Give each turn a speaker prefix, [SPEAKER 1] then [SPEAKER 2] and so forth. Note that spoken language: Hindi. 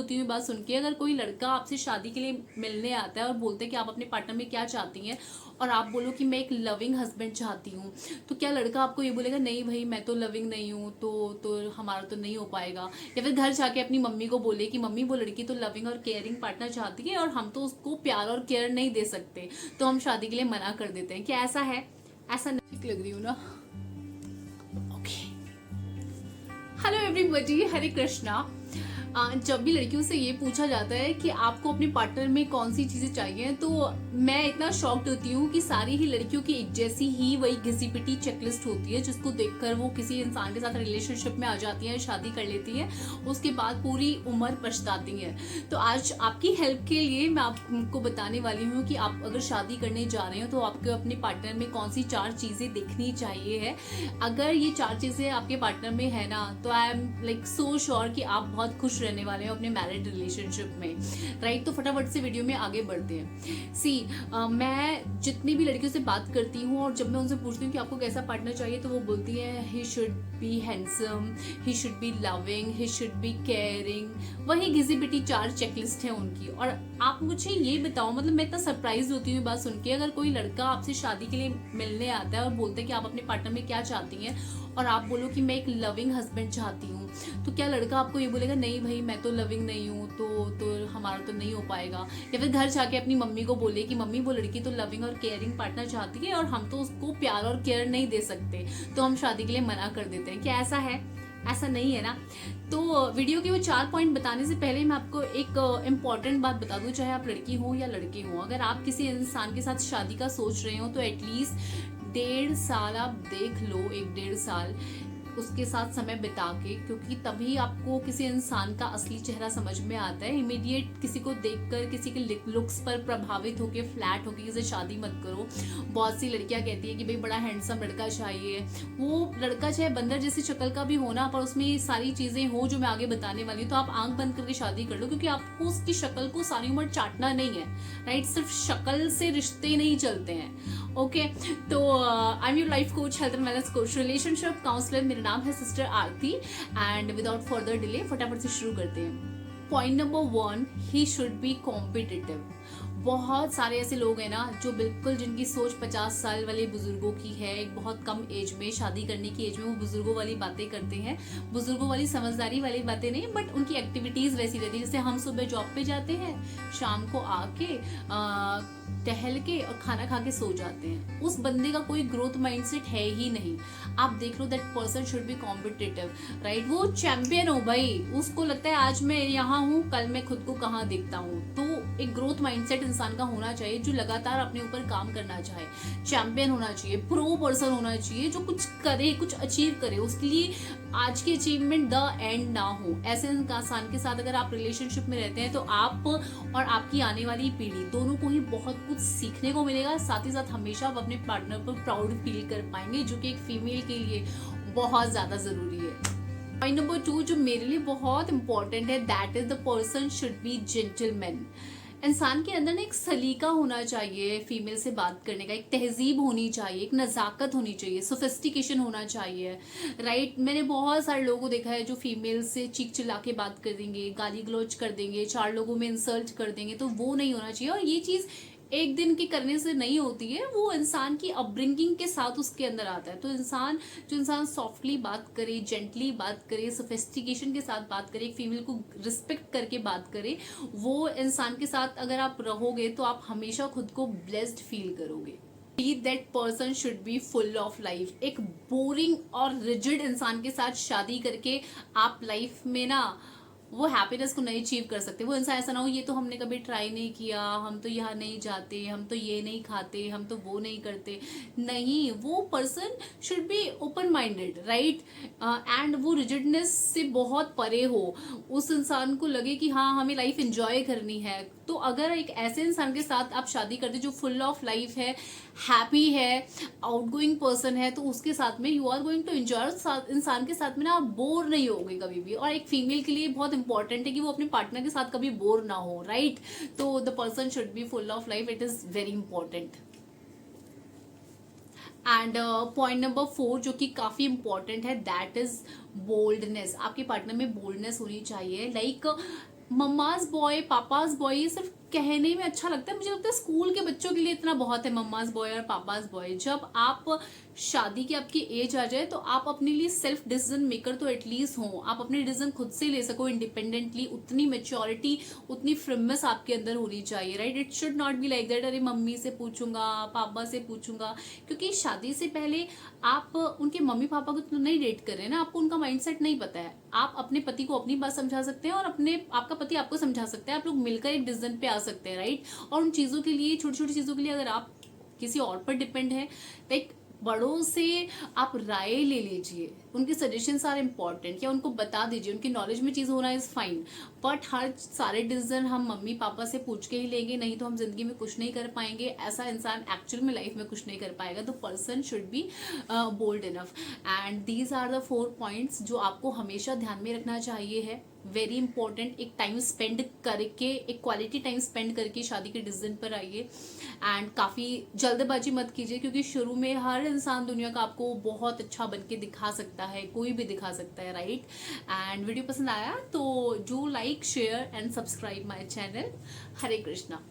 [SPEAKER 1] होती हूँ बात सुन के। अगर कोई लड़का आपसे शादी के लिए मिलने आता है और बोलते हैं कि आप अपने पार्टनर में क्या चाहती हैं, और आप बोलो कि मैं एक लविंग हस्बैंड चाहती हूँ, तो क्या लड़का आपको ये बोलेगा नहीं भाई मैं तो लविंग नहीं हूँ, तो हमारा तो नहीं हो पाएगा? या फिर घर जाके अपनी मम्मी को बोले कि मम्मी वो लड़की तो लविंग और केयरिंग पार्टनर चाहती है और हम तो उसको प्यार और केयर नहीं दे सकते, तो हम शादी के लिए मना कर देते हैं। क्या ऐसा है? ऐसा नहीं लग रही हूँ ना? ओके। हेलो एवरीबॉडी, हरे कृष्णा। जब भी लड़कियों से ये पूछा जाता है कि आपको अपने पार्टनर में कौन सी चीजें चाहिए, तो मैं इतना शॉक्ड होती हूँ कि सारी ही लड़कियों की एक जैसी ही वही घिसी पिटी चेकलिस्ट होती है, जिसको देखकर वो किसी इंसान के साथ रिलेशनशिप में आ जाती हैं, शादी कर लेती हैं, उसके बाद पूरी उम्र पछताती हैं। तो आज आपकी हेल्प के लिए मैं आपको बताने वाली हूँ कि आप अगर शादी करने जा रहे हो तो आपको अपने पार्टनर में कौन सी 4 चीजें देखनी चाहिए है। अगर ये 4 चीजें आपके पार्टनर में है ना, तो I am like so sure कि आप बहुत खुश रहने वाले हो अपने मैरिड रिलेशनशिप में, राइट? तो फटाफट से वीडियो में आगे बढ़ते हैं। सी मैं जितनी भी लड़कियों से बात करती हूँ और जब मैं उनसे पूछती हूँ कि आपको कैसा पार्टनर चाहिए, तो वो बोलती है ही should B handsome, he should B loving, he should B caring. वही घिसी पिटी 4 चेकलिस्ट है उनकी। और आप मुझे ये बताओ, मतलब मैं इतना सरप्राइज होती हूँ बात सुन के। अगर कोई लड़का आपसे शादी के लिए मिलने आता है और बोलते हैं कि आप अपने पार्टनर में क्या चाहती हैं, और आप बोलो कि मैं एक लविंग हस्बैंड चाहती हूँ, तो क्या लड़का आपको ये बोलेगा नहीं भाई मैं तो लविंग नहीं हूँ, तो हमारा तो नहीं हो पाएगा? या फिर घर जाके अपनी मम्मी को बोले कि मम्मी वो लड़की तो लविंग और केयरिंग पार्टनर चाहती है और हम तो उसको प्यार और केयर नहीं दे सकते, तो हम शादी के लिए मना कर देते हैं। क्या ऐसा है? ऐसा नहीं है ना? तो वीडियो के वो 4 पॉइंट बताने से पहले मैं आपको एक इम्पॉर्टेंट बात बता दूं, चाहे आप लड़की हो या लड़के हो, अगर आप किसी इंसान के साथ शादी का सोच रहे हो तो एटलीस्ट 1.5 साल आप देख लो, 1-1.5 साल उसके साथ समय बिता के, क्योंकि तभी आपको किसी इंसान का असली चेहरा समझ में आता है। इमीडिएट किसी को देखकर किसी के लुक्स पर प्रभावित होकर फ्लैट होकर किसी शादी मत करो। बहुत सी लड़कियां कहती है कि भाई बड़ा हैंडसम लड़का चाहिए, वो लड़का चाहे बंदर जैसी शक्ल का भी होना, पर उसमें सारी चीजें हो जो मैं आगे बताने वाली हूँ, तो आप आंख बंद करके शादी कर लो, क्योंकि आपको उसकी शक्ल को सारी उम्र चाटना नहीं है, राइट? सिर्फ शक्ल से रिश्ते नहीं चलते हैं। ओके, तो I am your life coach, health and wellness coach, relationship counsellor. मेरा नाम है sister Aarti, and without further delay फटाफट से शुरू करते हैं। Point number 1, he should be competitive. बहुत सारे ऐसे लोग हैं ना जो बिल्कुल, जिनकी सोच 50 साल वाले बुजुर्गों की है, एक बहुत कम एज में, शादी करने की एज में वो बुजुर्गों वाली बातें करते हैं, बुजुर्गों वाली समझदारी वाली बातें नहीं, बट उनकी एक्टिविटीज वैसी रहती है। जैसे हम सुबह जॉब पे जाते हैं, शाम को आके टहल के और खाना खा के सो जाते हैं। उस बंदे का कोई ग्रोथ माइंडसेट है ही नहीं। आप देख लो, that person should be competitive, right? वो चैंपियन हो भाई, उसको लगता है आज मैं यहाँ हूँ, कल मैं खुद को कहाँ देखता हूँ। तो एक ग्रोथ माइंडसेट इंसान का होना चाहिए, जो लगातार अपने ऊपर काम करना चाहे, चैंपियन होना चाहिए, प्रो पर्सन होना चाहिए, जो कुछ करे, कुछ अचीव करे, उसके लिए आज की अचीवमेंट द एंड ना हो। ऐसे इंसान के साथ अगर आप रिलेशनशिप में रहते हैं तो आप और आपकी आने वाली पीढ़ी दोनों को ही बहुत कुछ सीखने को मिलेगा। साथ ही साथ हमेशा आप अपने पार्टनर पर प्राउड फील कर पाएंगे, जो कि एक फीमेल के लिए बहुत ज्यादा जरूरी है। पॉइंट नंबर 2 जो मेरे लिए बहुत इंपॉर्टेंट है, that is the person should B gentleman. इंसान के अंदर ना एक सलीका होना चाहिए, फीमेल से बात करने का एक तहजीब होनी चाहिए, एक नज़ाकत होनी चाहिए, सोफिस्टिकेशन होना चाहिए, राइट? मैंने बहुत सारे लोगों को देखा है जो फीमेल से चीख चिल्ला के बात कर देंगे, गाली गलौज कर देंगे, 4 लोगों में इंसल्ट कर देंगे, तो वो नहीं होना चाहिए। और ये चीज़ एक दिन के करने से नहीं होती है, वो इंसान की अपब्रिंगिंग के साथ उसके अंदर आता है। तो जो इंसान सॉफ्टली बात करे, जेंटली बात करे, सोफिस्टिकेशन के साथ बात करे, एक फीमेल को रिस्पेक्ट करके बात करे, वो इंसान के साथ अगर आप रहोगे तो आप हमेशा खुद को ब्लेस्ड फील करोगे। That person should B full of life. एक बोरिंग और रिजिड इंसान के साथ शादी करके आप लाइफ में ना वो हैप्पीनेस को नहीं अचीव कर सकते। वो इंसान ऐसा ना हो ये तो हमने कभी ट्राई नहीं किया, हम तो यहाँ नहीं जाते, हम तो ये नहीं खाते, हम तो वो नहीं करते। नहीं, वो person should be open minded, right? And वो रिजिडनेस से बहुत परे हो, उस इंसान को लगे कि हाँ हमें लाइफ एंजॉय करनी है। तो अगर एक ऐसे इंसान के साथ आप शादी करते जो फुल ऑफ लाइफ है, हैप्पी है, आउटगोइंग पर्सन है, तो उसके साथ में you are going to enjoy. इंसान के साथ में ना आप बोर नहीं होगे कभी भी। और एक फीमेल के लिए बहुत इंपॉर्टेंट है कि वो अपने पार्टनर के साथ कभी बोर ना हो, राइट? तो the person should B full of life, it is very important. And point number 4 जो कि काफी इंपॉर्टेंट है, दैट इज बोल्डनेस। आपके पार्टनर में बोल्डनेस होनी चाहिए। Like mama's boy, papa's boy, ये सिर्फ कहने में अच्छा लगता है। मुझे लगता है स्कूल के बच्चों के लिए इतना बहुत है, मम्माज बॉय और पापाज बॉय। जब आप शादी की आपकी एज आ जाए तो आप अपने लिए सेल्फ डिसीजन मेकर तो एटलीस्ट हो, आप अपने डिसीजन खुद से ले सको इंडिपेंडेंटली। उतनी मेच्योरिटी, उतनी फ्रिमनेस आपके अंदर होनी चाहिए, right. It should not be like that, अरे मम्मी से पूछूंगा, पापा से पूछूंगा। क्योंकि शादी से पहले आप उनके मम्मी पापा को तो नहीं डेट कर रहे हैं ना, आपको उनका माइंडसेट नहीं पता है। आप अपने पति को अपनी बात समझा सकते हैं और आपका पति आपको समझा सकते हैं, आप लोग मिलकर एक डिसीजन पे आ सकते हैं, राइट। और उन चीजों के लिए, छोटी छोटी चीजों के लिए अगर आप किसी और पर डिपेंड है, लाइक बड़ों से आप राय ले लीजिए, उनके सजेशंस आर इम्पॉर्टेंट, या उनको बता दीजिए, उनकी नॉलेज में चीज होना इज फाइन। बट हर सारे डिसीजन हम मम्मी पापा से पूछ के ही लेंगे, नहीं तो हम जिंदगी में कुछ नहीं कर पाएंगे। ऐसा इंसान एक्चुअल में लाइफ में कुछ नहीं कर पाएगा। तो person should be bold enough. And these are the 4 points जो आपको हमेशा ध्यान में रखना चाहिए है। वेरी इंपॉर्टेंट, एक टाइम स्पेंड करके, एक क्वालिटी टाइम स्पेंड करके शादी के डिसीजन पर आइए। एंड काफ़ी जल्दबाजी मत कीजिए, क्योंकि शुरू में हर इंसान दुनिया का आपको बहुत अच्छा बन के दिखा सकता है, कोई भी दिखा सकता है, राइट। एंड वीडियो पसंद आया तो do like, share and subscribe my channel. Hare Krishna.